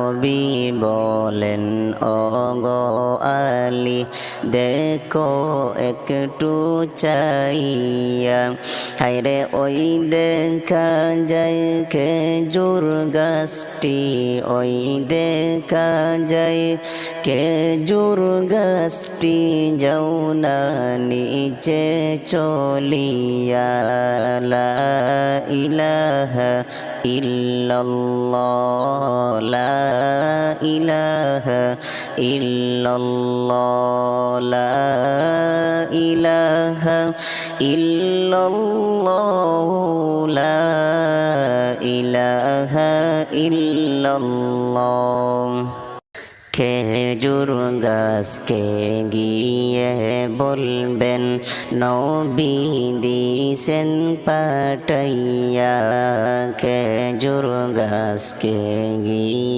নবী বলেন ও গো আলী দেখো একটু চাইয়া, হায়রে ওই দেখা যায় খেজুর গাছটি, ওই দেখা যায় খেজুর গাছটি, যাও না নিচে চলিয়া। লা ইলাহা ইল্লাল্লাহ, লা ইলাহা ইল্লাল্লাহ, লা ইলাহা ইল্লাল্লাহ, লা ইলাহা ইল্লাল্লাহ। খেজুর গাছকে গিয়ে বলবেন নবী দিছেন পাঠাইয়া, খেজুর গাছকে গিয়ে